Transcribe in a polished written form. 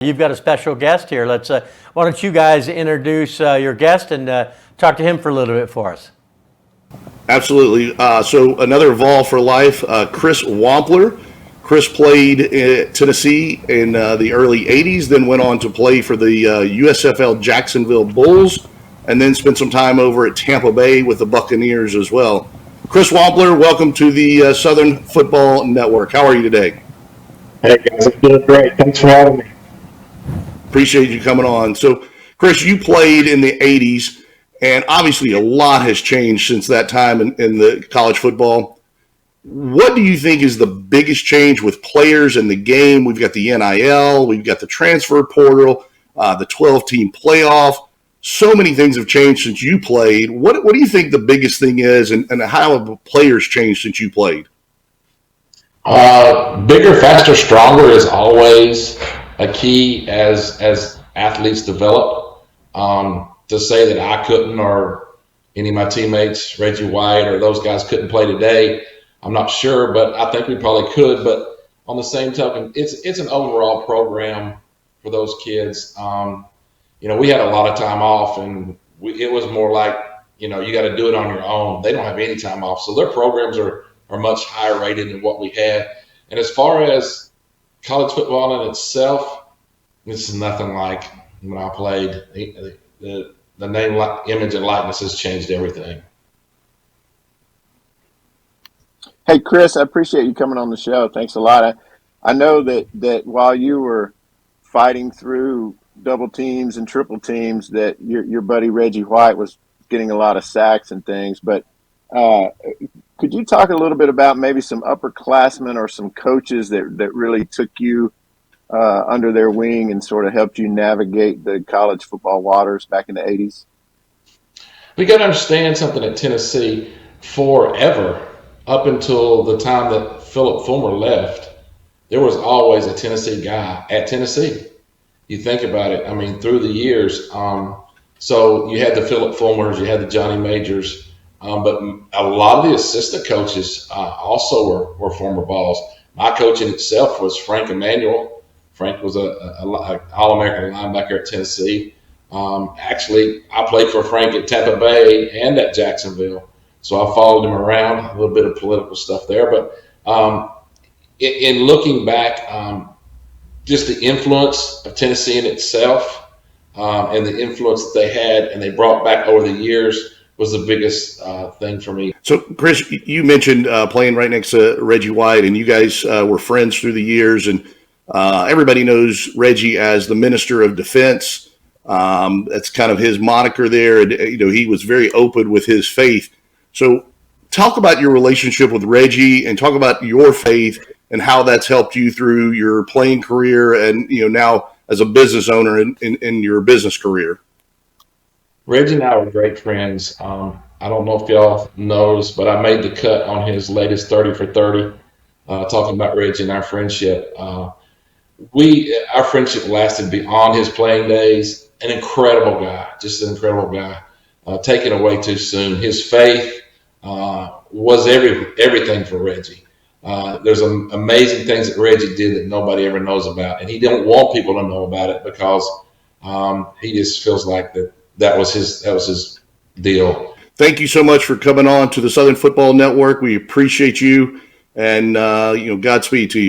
You've got a special guest here. Why don't you guys introduce your guest and talk to him for a little bit for us? Absolutely. So another Vol for life, Chris Wampler. Chris played at Tennessee in the early 80s, then went on to play for the USFL Jacksonville Bulls, and then spent some time over at Tampa Bay with the Buccaneers as well. Chris Wampler, welcome to the Southern Football Network. How are you today? Hey guys, I'm doing great. Thanks for having me. Appreciate you coming on. So, Chris, you played in the 80s, and obviously a lot has changed since that time in the college football. What do you think is the biggest change with players in the game? We've got the NIL, we've got the transfer portal, the 12-team playoff. So many things have changed since you played. What do you think the biggest thing is, and how have players changed since you played? Bigger, faster, stronger is always a key as athletes develop. To say that I couldn't, or any of my teammates, Reggie White or those guys couldn't play today, I'm not sure, but I think we probably could. But on the same token, it's an overall program for those kids. We had a lot of time off, and it was more like, you got to do it on your own. They don't have any time off, so their programs are much higher rated than what we had. And as far as college football in itself, this is nothing like when I played. The name, image, and likeness has changed everything. Hey, Chris, I appreciate you coming on the show. Thanks a lot. I know that while you were fighting through double teams and triple teams, that your buddy Reggie White was getting a lot of sacks and things. But could you talk a little bit about maybe some upperclassmen or some coaches that really took you under their wing and sort of helped you navigate the college football waters back in the 80s? We got to understand something at Tennessee. Forever, up until the time that Philip Fulmer left, there was always a Tennessee guy at Tennessee. You think about it, through the years. So you had the Philip Fulmers, you had the Johnny Majors, but a lot of the assistant coaches also were former Vols. My coach in itself was Frank Emanuel. Frank was an All-American linebacker at Tennessee. Actually, I played for Frank at Tampa Bay and at Jacksonville, so I followed him around. A little bit of political stuff there, but in looking back, just the influence of Tennessee in itself and the influence that they had and they brought back over the years was the biggest thing for me. So, Chris, you mentioned playing right next to Reggie White, and you guys were friends through the years, and everybody knows Reggie as the Minister of Defense. That's kind of his moniker there, and he was very open with his faith. So, talk about your relationship with Reggie, and talk about your faith and how that's helped you through your playing career, and now as a business owner in your business career. Reggie and I were great friends. I don't know if y'all noticed, but I made the cut on his latest 30 for 30, talking about Reggie and our friendship. Our friendship lasted beyond his playing days. An incredible guy, just an incredible guy. Taken away too soon. His faith was everything for Reggie. There's amazing things that Reggie did that nobody ever knows about, and he didn't want people to know about it because he just feels like that was his deal. Thank you so much for coming on to the Southern Football Network. We appreciate you, and Godspeed to you.